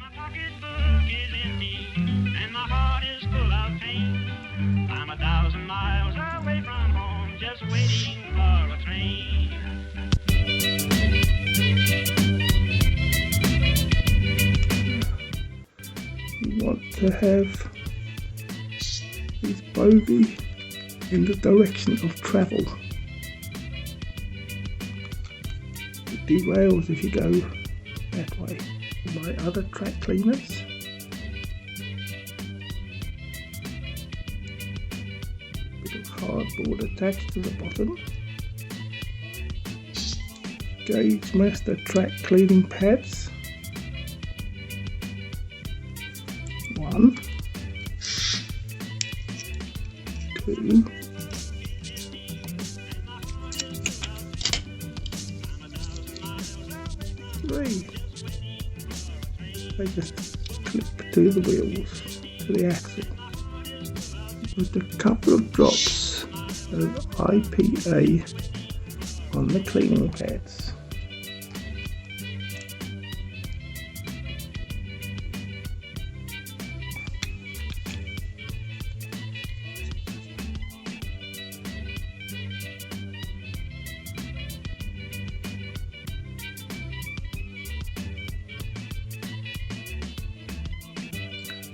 My pocketbook is empty and my heart is full of pain. I'm 1,000 miles away from home, just waiting for a train. You want to have these bogey in the direction of travel. It derails if you go that way. My other track cleaners. Bit of hardboard attached to the bottom. Gaugemaster track cleaning pads. 1, 2, 3. They just clip to the wheels, to the axle, with a couple of drops of IPA on the cleaning pads.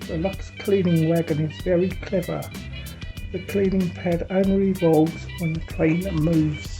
The Lux cleaning wagon is very clever. The cleaning pad only revolves when the train moves.